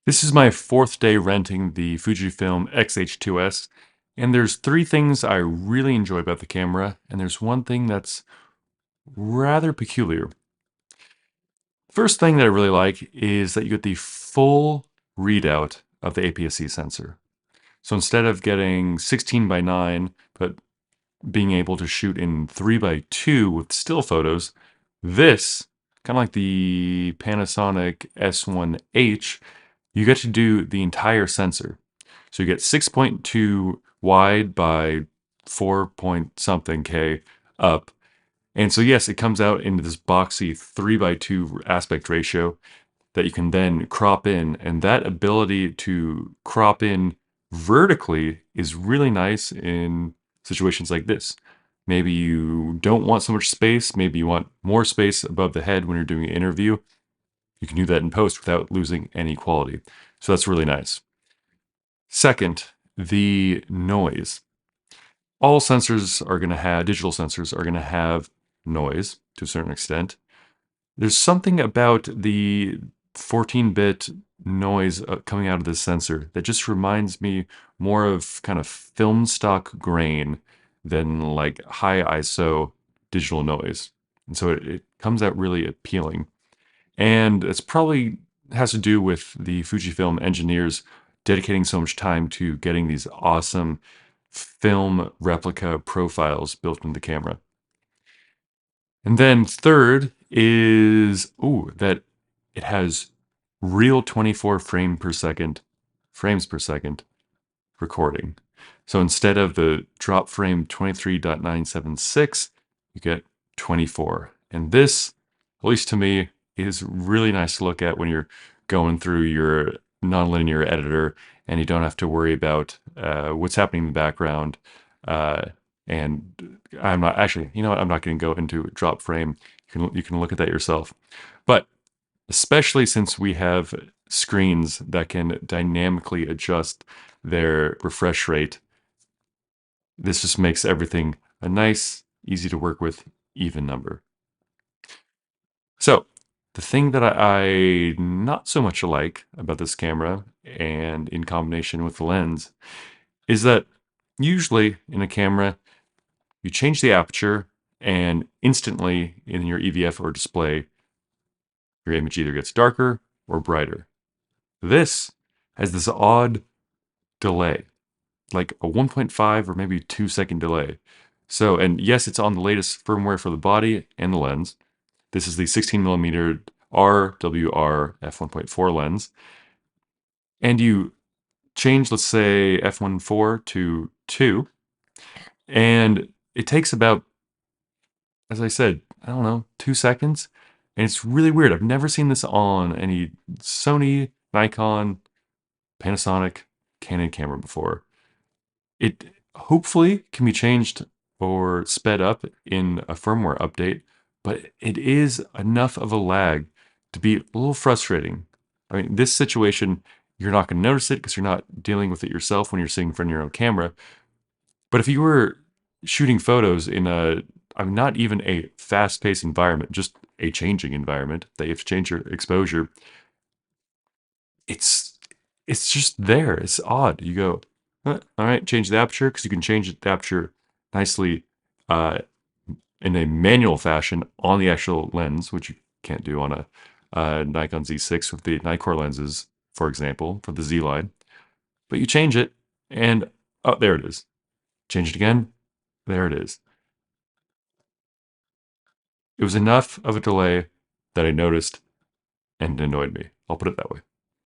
This is my fourth day renting the FujiFilm X-H2S, and there's three things I really enjoy about the camera, and there's one thing that's rather peculiar. First thing that I really like is that you get the full readout of the APS-C sensor. So instead of getting 16 by 9, but being able to shoot in 3 by 2 with still photos, this, kind of like the Panasonic S1H, you get to do the entire sensor. So you get 6.2 wide by 4 point something K up. And so yes, it comes out into this boxy 3 by 2 aspect ratio that you can then crop in. And that ability to crop in vertically is really nice in situations like this. Maybe you don't want so much space, maybe you want more space above the head when you're doing an interview. You can do that in post without losing any quality. So that's really nice. Second, the noise. All sensors are going to have, digital sensors are going to have noise to a certain extent. There's something about the 14-bit noise coming out of this sensor that just reminds me more of kind of film stock grain than like high ISO digital noise. And so it comes out really appealing. And it's probably has to do with the Fujifilm engineers dedicating so much time to getting these awesome film replica profiles built into the camera. And then third is, that it has real 24 frames per second recording. So instead of the drop frame 23.976, you get 24. And this, at least to me, is really nice to look at when you're going through your nonlinear editor and you don't have to worry about what's happening in the background. And I'm not actually, you know what? I'm not going to go into drop frame. You can look at that yourself. But especially since we have screens that can dynamically adjust their refresh rate, this just makes everything a nice, easy to work with even number. So the thing that I not so much like about this camera and in combination with the lens is that usually in a camera, you change the aperture and instantly in your EVF or display, your image either gets darker or brighter. This has this odd delay, like a 1.5 or maybe 2 second delay. So, and yes, it's on the latest firmware for the body and the lens. This is the 16 millimeter RWR f1.4 lens. And you change, let's say, f1.4 to 2, and it takes about, as I said, I don't know, 2 seconds. And it's really weird. I've never seen this on any Sony, Nikon, Panasonic, Canon camera before. It hopefully can be changed or sped up in a firmware update, but it is enough of a lag to be a little frustrating. I mean, this situation, you're not going to notice it because you're not dealing with it yourself when you're sitting in front of your own camera. But if you were shooting photos in I mean, not even a fast-paced environment, just a changing environment that you have to change your exposure, it's it's just there. It's odd. You go, all right, change the aperture because you can change the aperture nicely uh, in a manual fashion on the actual lens, which you can't do on a Nikon Z6 with the Nikkor lenses, for example, for the Z line. But you change it, and oh, there it is. Change it again. There it is. It was enough of a delay that I noticed and annoyed me. I'll put it that way.